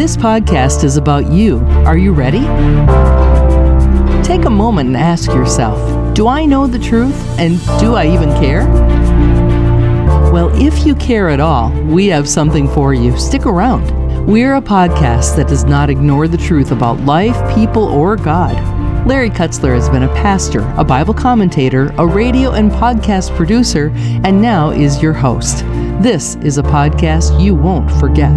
This podcast is about you. Are you ready? Take a moment and ask yourself, do I know the truth, and do I even care? Well, if you care at all, we have something for you. Stick around. We're a podcast that does not ignore the truth about life, people, or God. Larry Kutzler has been a pastor, a Bible commentator, a radio and podcast producer, and now is your host. This is a podcast you won't forget.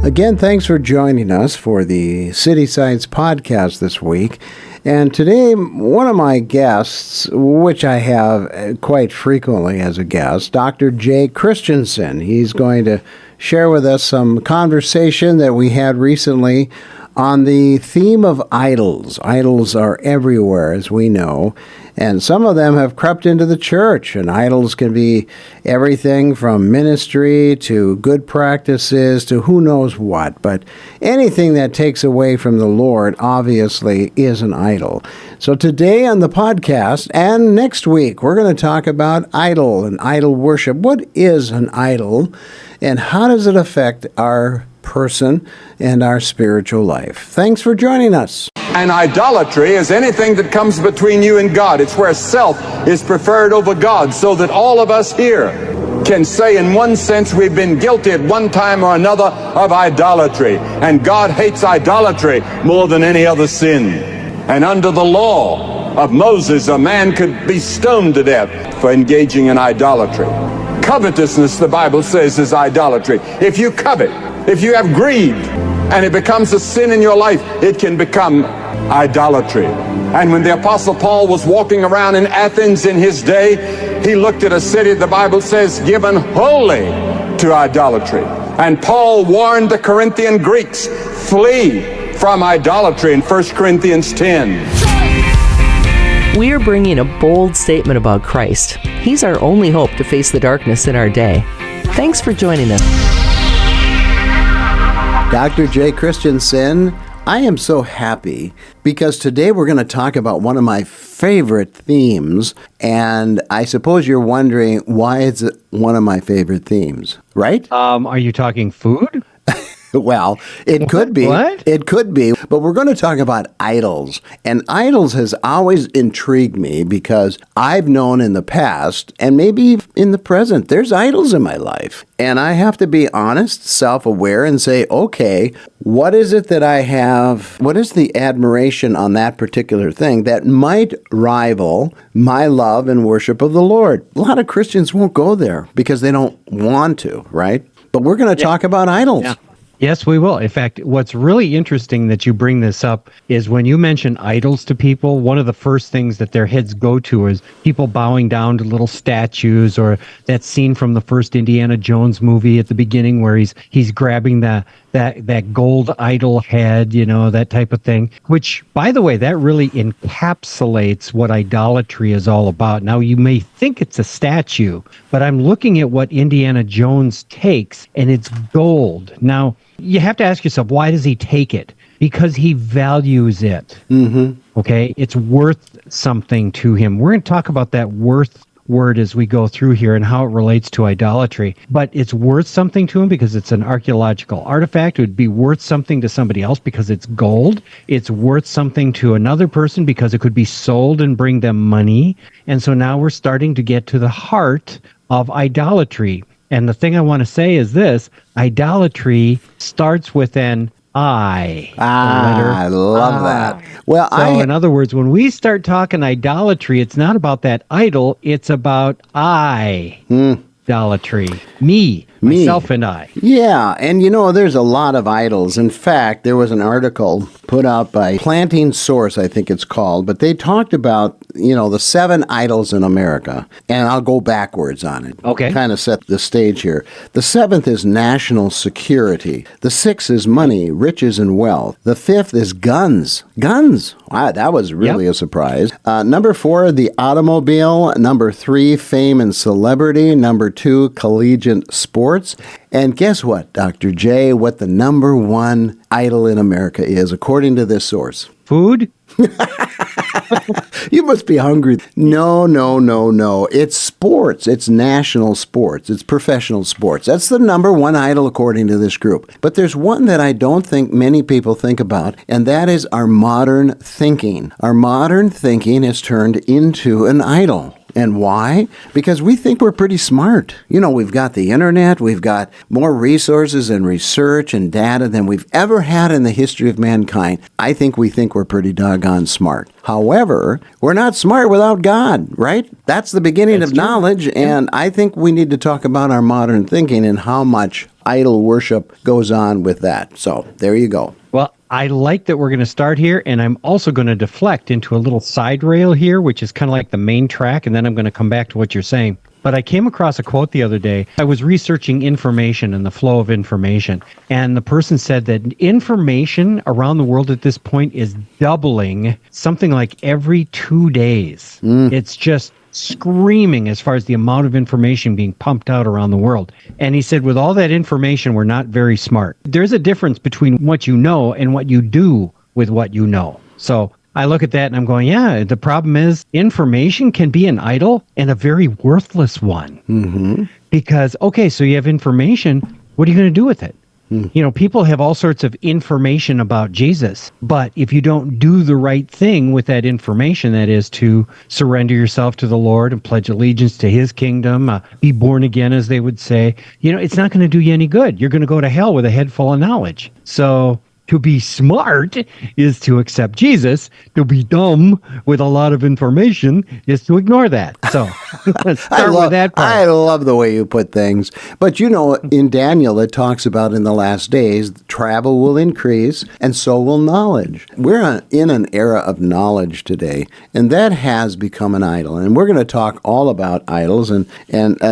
Again, thanks for joining us for the City Sites podcast this week. And today, one of my guests, which I have quite frequently as a guest, Dr. Jay Christianson. He's going to share with us some conversation that we had recently on the theme of idols. Idols are everywhere, as we know, and some of them have crept into the church, and idols can be everything from ministry to good practices to who knows what, but anything that takes away from the Lord obviously is an idol. So today on the podcast and next week, we're going to talk about idol and idol worship. What is an idol, and how does it affect our person and our spiritual life? Thanks for joining us. And idolatry is anything that comes between you and God. It's where self is preferred over God, so that all of us here can say in one sense we've been guilty at one time or another of idolatry. And God hates idolatry more than any other sin. And under the law of Moses, a man could be stoned to death for engaging in idolatry. Covetousness, the Bible says, is idolatry. If you covet, if you have greed, and it becomes a sin in your life, it can become idolatry. And when the Apostle Paul was walking around in Athens in his day, he looked at a city, the Bible says, given wholly to idolatry. And Paul warned the Corinthian Greeks, flee from idolatry in 1 Corinthians 10. We are bringing a bold statement about Christ. He's our only hope to face the darkness in our day. Thanks for joining us. Dr. Jay Christianson, I am so happy because today we're going to talk about one of my favorite themes, and I suppose you're wondering why is it one of my favorite themes, right? Are you talking food? Well, it could be. What? It could be. But we're going to talk about idols. And idols has always intrigued me because I've known in the past, and maybe in the present, there's idols in my life. And I have to be honest, self-aware, and say, okay, what is it that I have? What is the admiration on that particular thing that might rival my love and worship of the Lord? A lot of Christians won't go there because they don't want to, right? But we're going to talk about idols. Yeah. Yes, we will. In fact, what's really interesting that you bring this up is when you mention idols to people, one of the first things that their heads go to is people bowing down to little statues, or that scene from the first Indiana Jones movie at the beginning where he's grabbing that gold idol head, that type of thing, which, by the way, that really encapsulates what idolatry is all about. Now, you may think it's a statue, but I'm looking at what Indiana Jones takes, and it's gold. Now, you have to ask yourself, why does he take it? Because he values it. Mm-hmm. Okay? It's worth something to him. We're going to talk about that worth word as we go through here and how it relates to idolatry. But it's worth something to him because it's an archaeological artifact. It would be worth something to somebody else because it's gold. It's worth something to another person because it could be sold and bring them money. And so now we're starting to get to the heart of idolatry. And the thing I want to say is this: idolatry starts with an I. I love that. Well, so in other words, when we start talking idolatry, it's not about that idol, it's about idolatry. Myself and I. Yeah, and there's a lot of idols. In fact, there was an article put out by Planting Source, I think it's called, but they talked about, the 7 idols in America, and I'll go backwards on it. Okay. Kind of set the stage here. The 7th is national security. The 6th is money, riches, and wealth. The 5th is guns. Guns. Wow, that was really a surprise. Number 4, the automobile. Number 3, fame and celebrity. Number 2, collegiate sports. And guess what, Dr. J, what the number 1 idol in America is, according to this source? Food? You must be hungry. No, no, no, no. It's sports. It's national sports. It's professional sports. That's the number one idol according to this group. But there's one that I don't think many people think about, and that is our modern thinking. Our modern thinking has turned into an idol. And why? Because we think we're pretty smart. You know, we've got the internet, we've got more resources and research and data than we've ever had in the history of mankind. I think we're pretty doggone smart. However, we're not smart without God, right? That's the beginning of knowledge, and I think we need to talk about our modern thinking and how much idol worship goes on with that. So, there you go. Well, I like that we're going to start here, and I'm also going to deflect into a little side rail here, which is kind of like the main track, and then I'm going to come back to what you're saying. But I came across a quote the other day. I was researching information and the flow of information, and the person said that information around the world at this point is doubling something like every 2 days. It's just screaming as far as the amount of information being pumped out around the world. And he said, with all that information, we're not very smart. There's a difference between what you know and what you do with what you know. So I look at that and I'm going, yeah, the problem is information can be an idol and a very worthless one. Mm-hmm. Because, okay, so you have information. What are you going to do with it? You know, people have all sorts of information about Jesus, but if you don't do the right thing with that information, that is to surrender yourself to the Lord and pledge allegiance to his kingdom, be born again, as they would say, you know, it's not going to do you any good. You're going to go to hell with a head full of knowledge. So to be smart is to accept Jesus. To be dumb with a lot of information is to ignore that. So let's start with that part. I love the way you put things. But you know, in Daniel, it talks about in the last days, travel will increase and so will knowledge. We're in an era of knowledge today, and that has become an idol. And we're going to talk all about idols. And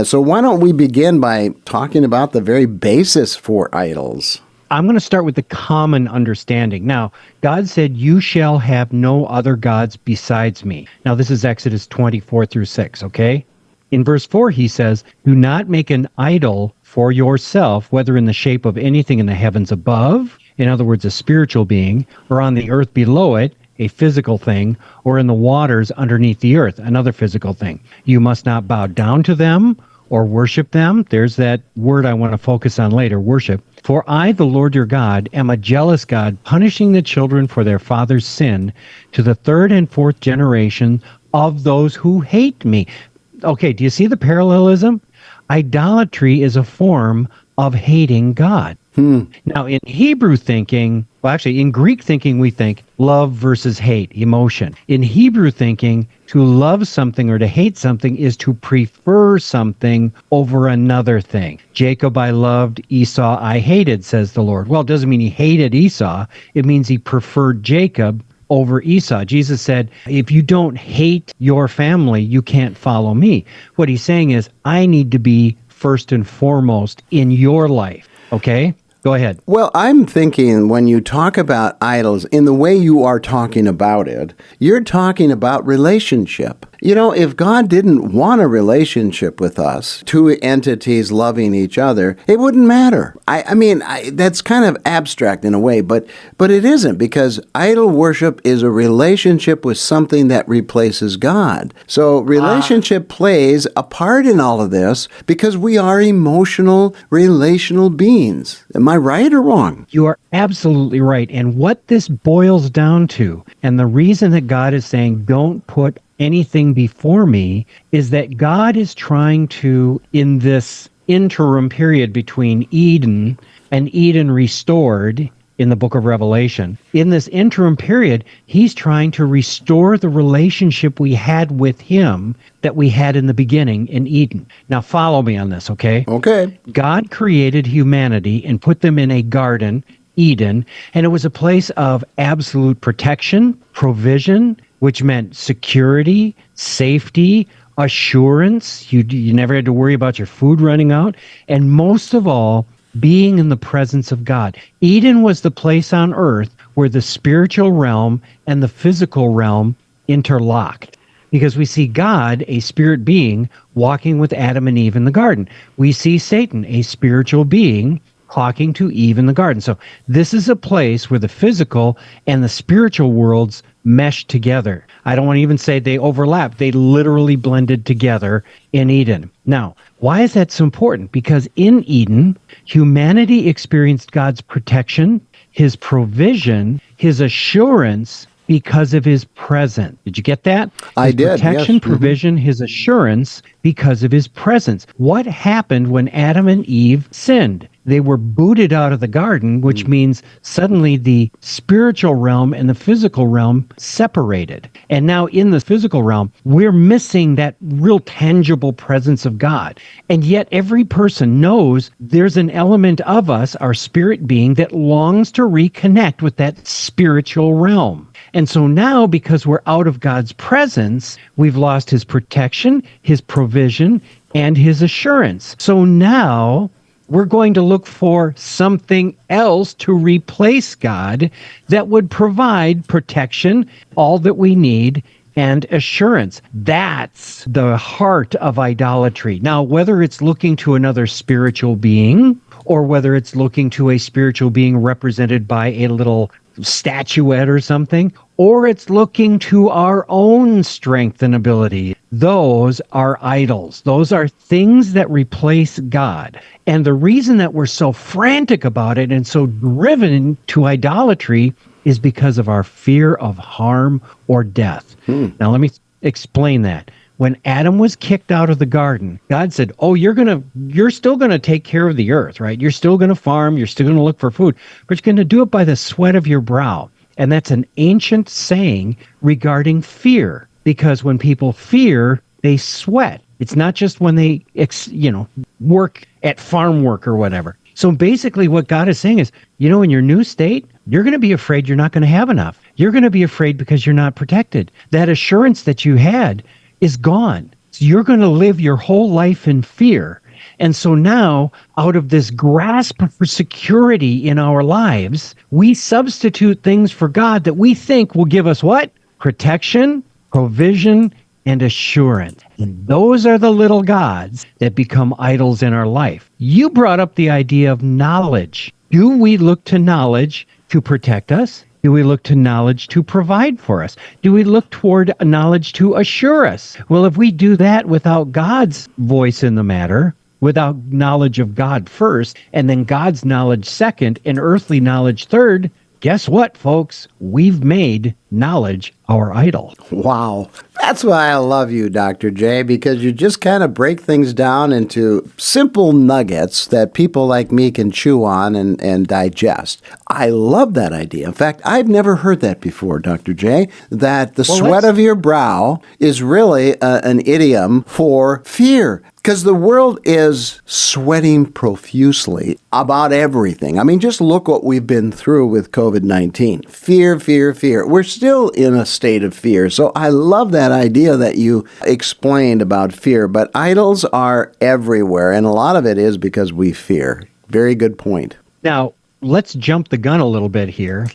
so why don't we begin by talking about the very basis for idols? I'm going to start with the common understanding. Now, God said, you shall have no other gods besides me. Now, this is Exodus 24-6, okay? In verse 4, he says, do not make an idol for yourself, whether in the shape of anything in the heavens above, in other words, a spiritual being, or on the earth below it, a physical thing, or in the waters underneath the earth, another physical thing. You must not bow down to them or worship them. There's that word I want to focus on later, worship. For I, the Lord your God, am a jealous God, punishing the children for their father's sin to the third and fourth generation of those who hate me. Okay, do you see the parallelism? Idolatry is a form of hating God. Now, in Hebrew thinking, well, actually, in Greek thinking, we think love versus hate, emotion. In Hebrew thinking, to love something or to hate something is to prefer something over another thing. Jacob I loved, Esau I hated, says the Lord. Well, it doesn't mean he hated Esau. It means he preferred Jacob over Esau. Jesus said, if you don't hate your family, you can't follow me. What he's saying is, I need to be first and foremost in your life. Okay? Go ahead. Well, I'm thinking when you talk about idols, in the way you are talking about it, you're talking about relationship. You know, if God didn't want a relationship with us, two entities loving each other, it wouldn't matter. I mean, that's kind of abstract in a way, but it isn't, because idol worship is a relationship with something that replaces God. So relationship plays a part in all of this because we are emotional, relational beings. Am I right or wrong? You are absolutely right. And what this boils down to, and the reason that God is saying, don't put anything before me, is that God is trying to, in this interim period between Eden and Eden restored in the book of Revelation, in this interim period, he's trying to restore the relationship we had with him that we had in the beginning in Eden. Now follow me on this, okay? Okay. God created humanity and put them in a garden, Eden, and it was a place of absolute protection, provision, which meant security, safety, assurance. You never had to worry about your food running out. And most of all, being in the presence of God. Eden was the place on earth where the spiritual realm and the physical realm interlocked. Because we see God, a spirit being, walking with Adam and Eve in the garden. We see Satan, a spiritual being, talking to Eve in the garden. So this is a place where the physical and the spiritual worlds meshed together. I don't want to even say they overlap. They literally blended together in Eden. Now, why is that so important? Because in Eden, humanity experienced God's protection, his provision, his assurance because of his presence. Did you get that? I His did, protection, yes. provision, his assurance because of his presence. What happened when Adam and Eve sinned? They were booted out of the garden, which means suddenly the spiritual realm and the physical realm separated. And now in the physical realm, we're missing that real tangible presence of God. And yet every person knows there's an element of us, our spirit being, that longs to reconnect with that spiritual realm. And so now, because we're out of God's presence, we've lost his protection, his provision, and his assurance. So now we're going to look for something else to replace God that would provide protection, all that we need, and assurance. That's the heart of idolatry. Now, whether it's looking to another spiritual being, or whether it's looking to a spiritual being represented by a little statuette or something, or it's looking to our own strength and ability. Those are idols. Those are things that replace God. And the reason that we're so frantic about it and so driven to idolatry is because of our fear of harm or death. Now, let me explain that. When Adam was kicked out of the garden, God said, "Oh, you're still going to take care of the earth, right? You're still going to farm, you're still going to look for food, but you're going to do it by the sweat of your brow." And that's an ancient saying regarding fear, because when people fear, they sweat. It's not just when they, work at farm work or whatever. So basically what God is saying is, in your new state, you're going to be afraid you're not going to have enough. You're going to be afraid because you're not protected. That assurance that you had is gone. So you're going to live your whole life in fear. And so now, out of this grasp for security in our lives, we substitute things for God that we think will give us what? Protection, provision, and assurance. And those are the little gods that become idols in our life. You brought up the idea of knowledge. Do we look to knowledge to protect us? Do we look to knowledge to provide for us? Do we look toward knowledge to assure us? Well, if we do that without God's voice in the matter, without knowledge of God first, and then God's knowledge second, and earthly knowledge third, guess what, folks? We've made knowledge our idol. Wow. That's why I love you, Dr. J, because you just kind of break things down into simple nuggets that people like me can chew on and digest. I love that idea. In fact, I've never heard that before, Dr. J, that the sweat of your brow is really an idiom for fear. Because the world is sweating profusely about everything. I mean, just look what we've been through with COVID-19. Fear, fear, fear. We're still in a state of fear. So I love that idea that you explained about fear. But idols are everywhere, and a lot of it is because we fear. Very good point. Now, let's jump the gun a little bit here.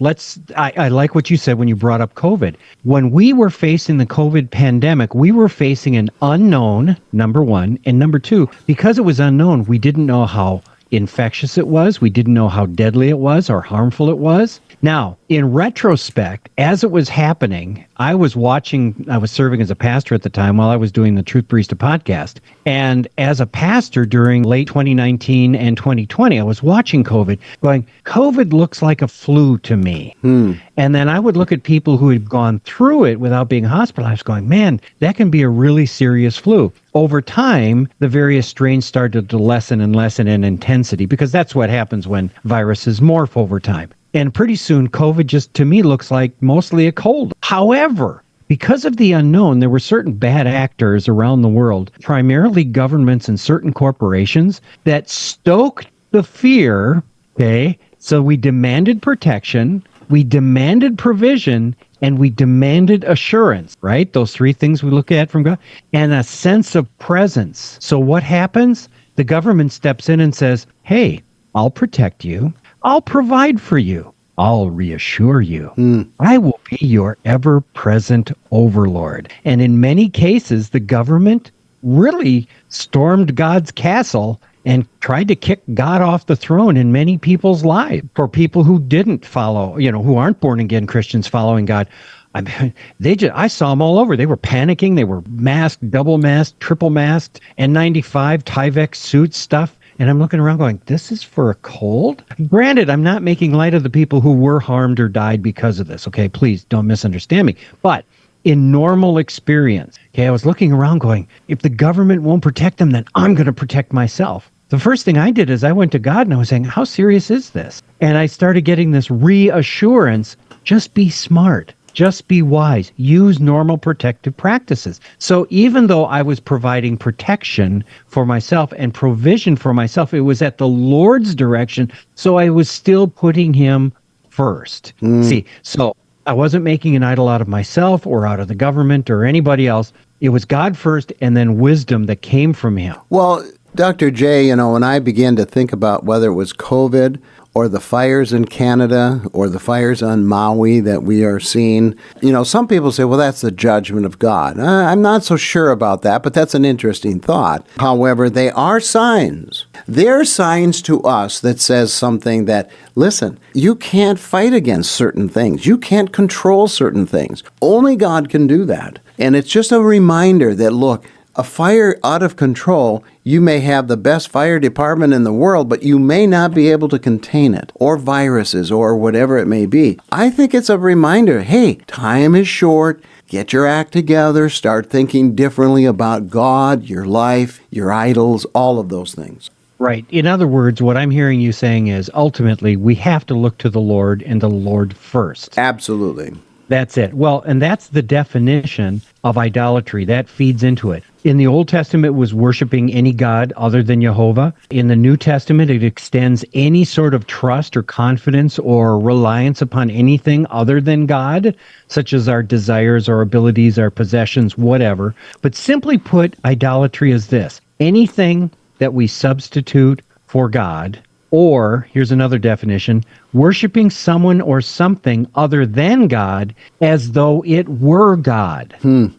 I like what you said when you brought up COVID. When we were facing the COVID pandemic, we were facing an unknown, number one, and number two, because it was unknown, we didn't know how infectious it was. We didn't know how deadly it was or harmful it was. Now, in retrospect, as it was happening, I was serving as a pastor at the time while I was doing the Truth Barista podcast. And as a pastor during late 2019 and 2020, I was watching COVID going, COVID looks like a flu to me. And then I would look at people who had gone through it without being hospitalized going, man, that can be a really serious flu. Over time, the various strains started to lessen and lessen in intensity because that's what happens when viruses morph over time. And pretty soon, COVID just, to me, looks like mostly a cold. However, because of the unknown, there were certain bad actors around the world, primarily governments and certain corporations, that stoked the fear, okay? So we demanded protection, we demanded provision, and we demanded assurance, right? Those three things we look at from God, and a sense of presence. So what happens? The government steps in and says, hey, I'll protect you. I'll provide for you. I'll reassure you. I will be your ever-present overlord. And in many cases, the government really stormed God's castle and tried to kick God off the throne in many people's lives. For people who didn't follow, who aren't born-again Christians following God, I saw them all over. They were panicking. They were masked, double masked, triple masked, N95, Tyvek suit stuff. And I'm looking around going, this is for a cold? Granted, I'm not making light of the people who were harmed or died because of this. Okay, please don't misunderstand me. But in normal experience, okay, I was looking around going, if the government won't protect them, then I'm going to protect myself. The first thing I did is I went to God and I was saying, how serious is this? And I started getting this reassurance, just be smart. Just be wise. Use normal protective practices. So even though I was providing protection for myself and provision for myself, it was at the Lord's direction. So I was still putting him first. See, so I wasn't making an idol out of myself or out of the government or anybody else. It was God first and then wisdom that came from him. Well, Dr. J, when I began to think about whether it was COVID or the fires in Canada or the fires on Maui that we are seeing, some people say, well, that's the judgment of God. I'm not so sure about that, but that's an interesting thought. However, they are signs. They're signs to us that says something that, listen, you can't fight against certain things. You can't control certain things. Only God can do that. And it's just a reminder that, look, a fire out of control, you may have the best fire department in the world, but you may not be able to contain it, or viruses, or whatever it may be. I think it's a reminder, hey, time is short. Get your act together. Start thinking differently about God, your life, your idols, all of those things. Right. In other words, what I'm hearing you saying is ultimately we have to look to the Lord and the Lord first. Absolutely. That's it. Well, and that's the definition of idolatry. That feeds into it. In the Old Testament, it was worshiping any god other than Jehovah. In the New Testament, it extends any sort of trust or confidence or reliance upon anything other than God, such as our desires, our abilities, our possessions, whatever. But simply put, idolatry is this: anything that we substitute for God. Or, here's another definition, worshiping someone or something other than God as though it were God. And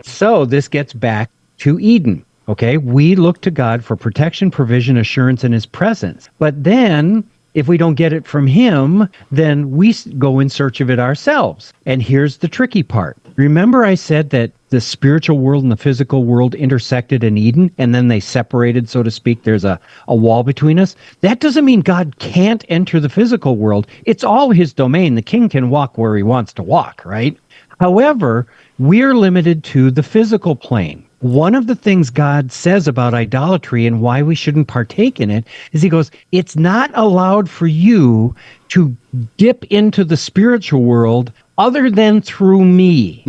so this gets back to Eden. Okay, we look to God for protection, provision, assurance, and his presence. But then, if we don't get it from him, then we go in search of it ourselves. And here's the tricky part. Remember I said that the spiritual world and the physical world intersected in Eden, and then they separated, so to speak. There's a wall between us. That doesn't mean God can't enter the physical world. It's all his domain. The king can walk where he wants to walk, right? However, we're limited to the physical plane. One of the things God says about idolatry and why we shouldn't partake in it is he goes, it's not allowed for you to dip into the spiritual world other than through me.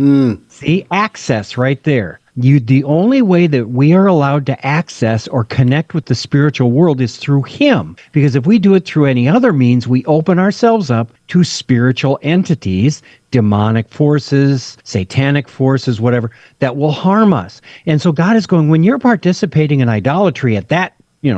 See, access right there. The only way that we are allowed to access or connect with the spiritual world is through him. Because if we do it through any other means, we open ourselves up to spiritual entities, demonic forces, satanic forces, whatever, that will harm us. And so God is going, when you're participating in idolatry at that,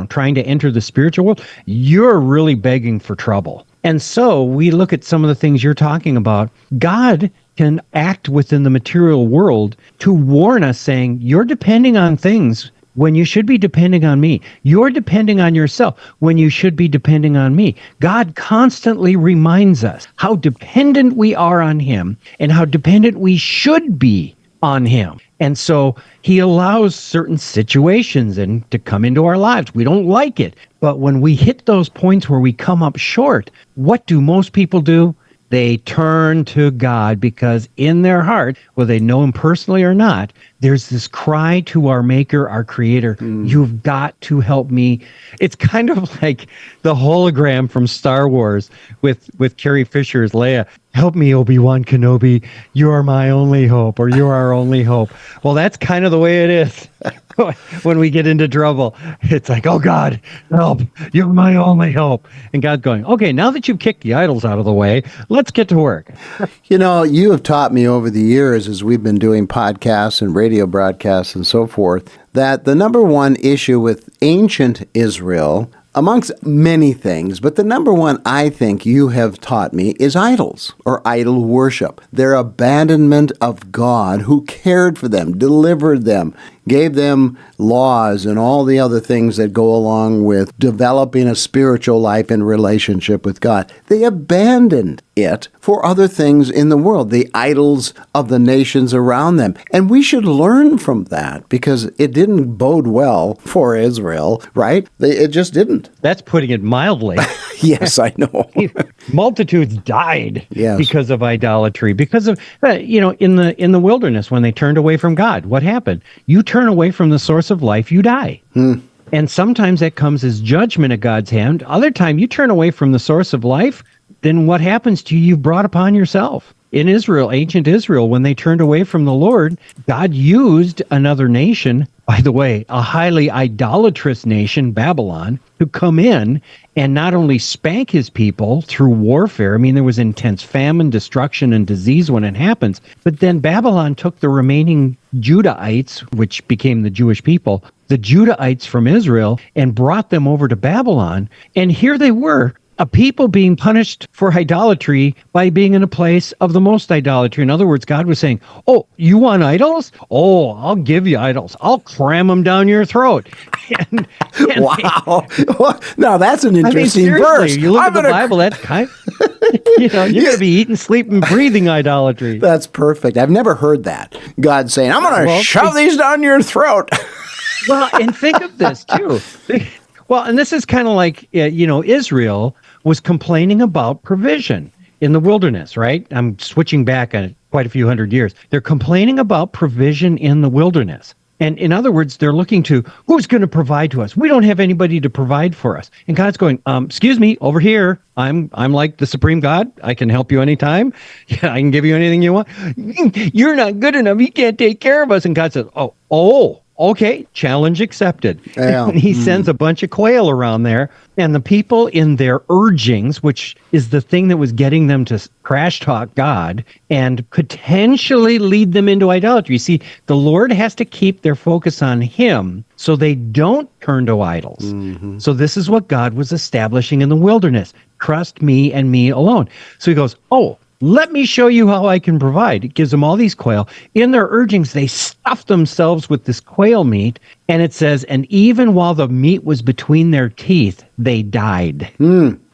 trying to enter the spiritual world, you're really begging for trouble. And so we look at some of the things you're talking about. God can act within the material world to warn us, saying, you're depending on things when you should be depending on me. You're depending on yourself when you should be depending on me. God constantly reminds us how dependent we are on him and how dependent we should be on him. And so he allows certain situations to come into our lives. We don't like it. But when we hit those points where we come up short, what do most people do? They turn to God because in their heart, whether they know him personally or not, there's this cry to our maker, our creator, you've got to help me. It's kind of like the hologram from Star Wars with Carrie Fisher's Leia. Help me, Obi-Wan Kenobi. You are my only hope, or you're our only hope. Well, that's kind of the way it is when we get into trouble. It's like, oh, God, help. You're my only hope. And God's going, okay, now that you've kicked the idols out of the way, let's get to work. You have taught me over the years as we've been doing podcasts and radio broadcasts and so forth, that the number one issue with ancient Israel, amongst many things, but the number one I think you have taught me is idols or idol worship. Their abandonment of God who cared for them, delivered them, gave them laws and all the other things that go along with developing a spiritual life in relationship with God. They abandoned it for other things in the world, the idols of the nations around them. And we should learn from that because it didn't bode well for Israel, right? It just didn't. That's putting it mildly. Yes, I know. Multitudes died Yes. because of idolatry, because of in the wilderness when they turned away from God. What happened? You turn away from the source of life, you die. And sometimes that comes as judgment at God's hand. Other time you turn away from the source of life, then what happens to you? You've brought upon yourself. In Israel, ancient Israel, when they turned away from the Lord, God used another nation, by the way, a highly idolatrous nation, Babylon, to come in and not only spank his people through warfare. I mean, there was intense famine, destruction, and disease when it happens. But then Babylon took the remaining Judahites, which became the Jewish people, the Judahites from Israel, and brought them over to Babylon. And here they were, a people being punished for idolatry by being in a place of the most idolatry. In other words, God was saying, oh, you want idols? Oh, I'll give you idols. I'll cram them down your throat. And Wow. Now, that's an interesting seriously, verse. you look at the Bible, that's kind of, you're going to be eating, sleeping, breathing idolatry. That's perfect. I've never heard that. God saying, I'm going to shove these down your throat. Well, and think of this, too. Well, and this is kind of like, Israel was complaining about provision in the wilderness, right? I'm switching back on quite a few hundred years. They're complaining about provision in the wilderness. And in other words, they're looking to, who's going to provide to us? We don't have anybody to provide for us. And God's going, excuse me, over here, I'm like the supreme God. I can help you anytime. Yeah, I can give you anything you want. You're not good enough. You can't take care of us. And God says, oh, okay, challenge accepted. Yeah. And he sends a bunch of quail around there, and the people in their urgings, which is the thing that was getting them to crash talk God and potentially lead them into idolatry. See, the Lord has to keep their focus on him so they don't turn to idols. Mm-hmm. So this is what God was establishing in the wilderness. Trust me and me alone. So he goes, let me show you how I can provide. It gives them all these quail. In their urgings, they stuff themselves with this quail meat. And it says, and even while the meat was between their teeth, they died.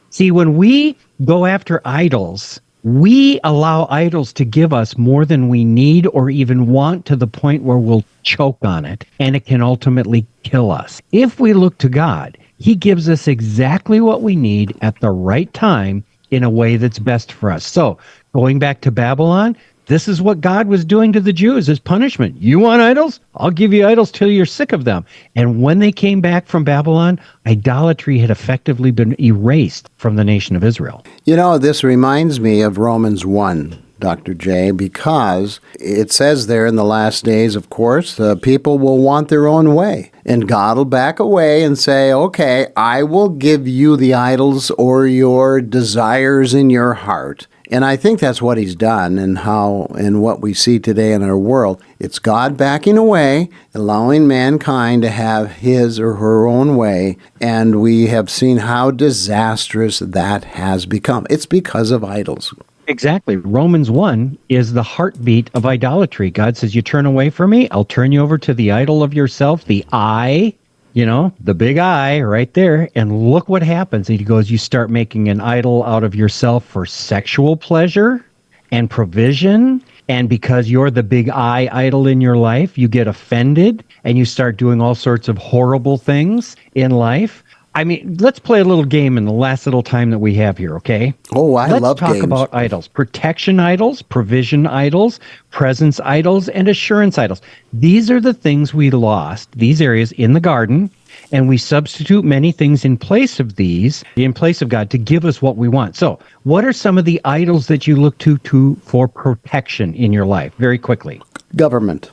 See, when we go after idols, we allow idols to give us more than we need or even want, to the point where we'll choke on it, and it can ultimately kill us. If we look to God, he gives us exactly what we need at the right time, in a way that's best for us. So going back to Babylon, this is what God was doing to the Jews as punishment. You want idols? I'll give you idols till you're sick of them. And when they came back from Babylon, idolatry had effectively been erased from the nation of Israel. This reminds me of Romans 1. Dr. J, because it says there in the last days, of course, people will want their own way. And God will back away and say, okay, I will give you the idols or your desires in your heart. And I think that's what he's done, and what we see today in our world. It's God backing away, allowing mankind to have his or her own way. And we have seen how disastrous that has become. It's because of idols. Exactly. Romans 1 is the heartbeat of idolatry. God says, you turn away from me, I'll turn you over to the idol of yourself, the I, the big I right there. And look what happens. And he goes, you start making an idol out of yourself for sexual pleasure and provision. And because you're the big I idol in your life, you get offended and you start doing all sorts of horrible things in life. I mean, let's play a little game in the last little time that we have here, okay? Oh, I love games. Let's talk about idols. Protection idols, provision idols, presence idols, and assurance idols. These are the things we lost, these areas in the garden, and we substitute many things in place of these, in place of God, to give us what we want. So what are some of the idols that you look to for protection in your life? Very quickly. Government,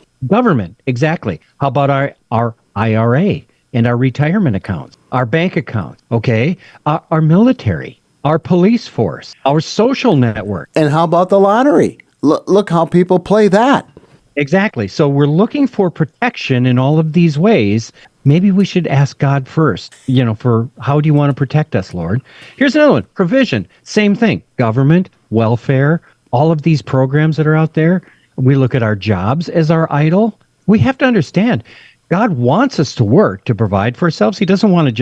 exactly. How about our IRA? And our retirement accounts, our bank accounts, okay, our military, our police force, our social network. And how about the lottery? Look how people play that. Exactly. So we're looking for protection in all of these ways. Maybe we should ask God first, for how do you want to protect us, Lord? Here's another one, provision. Same thing, government, welfare, all of these programs that are out there. We look at our jobs as our idol. We have to understand, God wants us to work to provide for ourselves. He doesn't want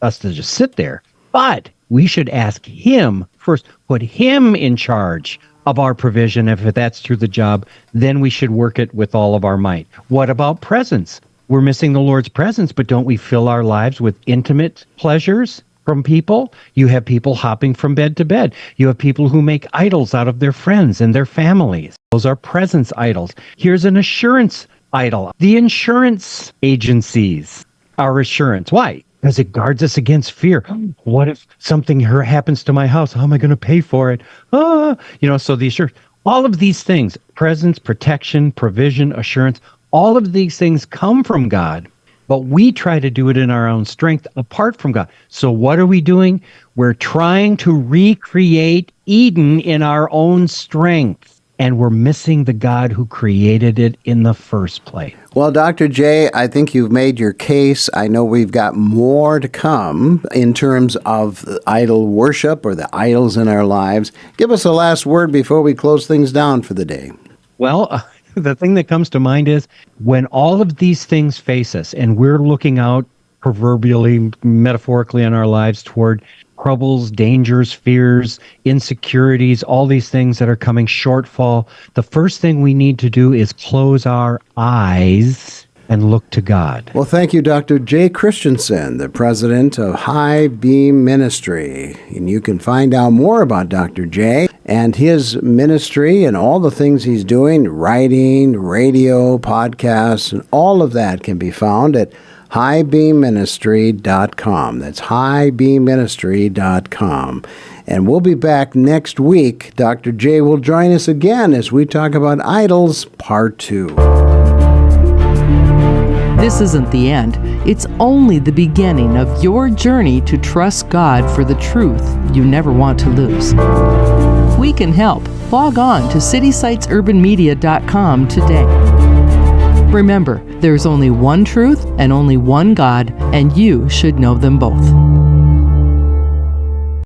us to just sit there. But we should ask him first, put him in charge of our provision. If that's through the job, then we should work it with all of our might. What about presence? We're missing the Lord's presence, but don't we fill our lives with intimate pleasures from people? You have people hopping from bed to bed. You have people who make idols out of their friends and their families. Those are presence idols. Here's an assurance idol. The insurance agencies are assurance. Why? Because it guards us against fear. What if something happens to my house? How am I going to pay for it? So the assurance. All of these things, presence, protection, provision, assurance, all of these things come from God, but we try to do it in our own strength apart from God. So what are we doing? We're trying to recreate Eden in our own strength, and we're missing the God who created it in the first place. Well, Dr. J, I think you've made your case. I know we've got more to come in terms of idol worship or the idols in our lives. Give us a last word before we close things down for the day. Well, the thing that comes to mind is when all of these things face us and we're looking out proverbially, metaphorically in our lives toward troubles, dangers, fears, insecurities, all these things that are coming, shortfall, the first thing we need to do is close our eyes and look to God. Well, thank you, Dr. Jay Christianson, the president of HighBeam Ministry. And you can find out more about Dr. Jay and his ministry and all the things he's doing, writing, radio, podcasts, and all of that can be found at HighBeamMinistry.com. That's HighBeamMinistry.com. And we'll be back next week. Dr. Jay will join us again as we talk about idols, part 2. This isn't the end. It's only the beginning of your journey to trust God for the truth you never want to lose. We can help. Log on to CitySitesUrbanMedia.com today. Remember, there's only one truth and only one God, and you should know them both.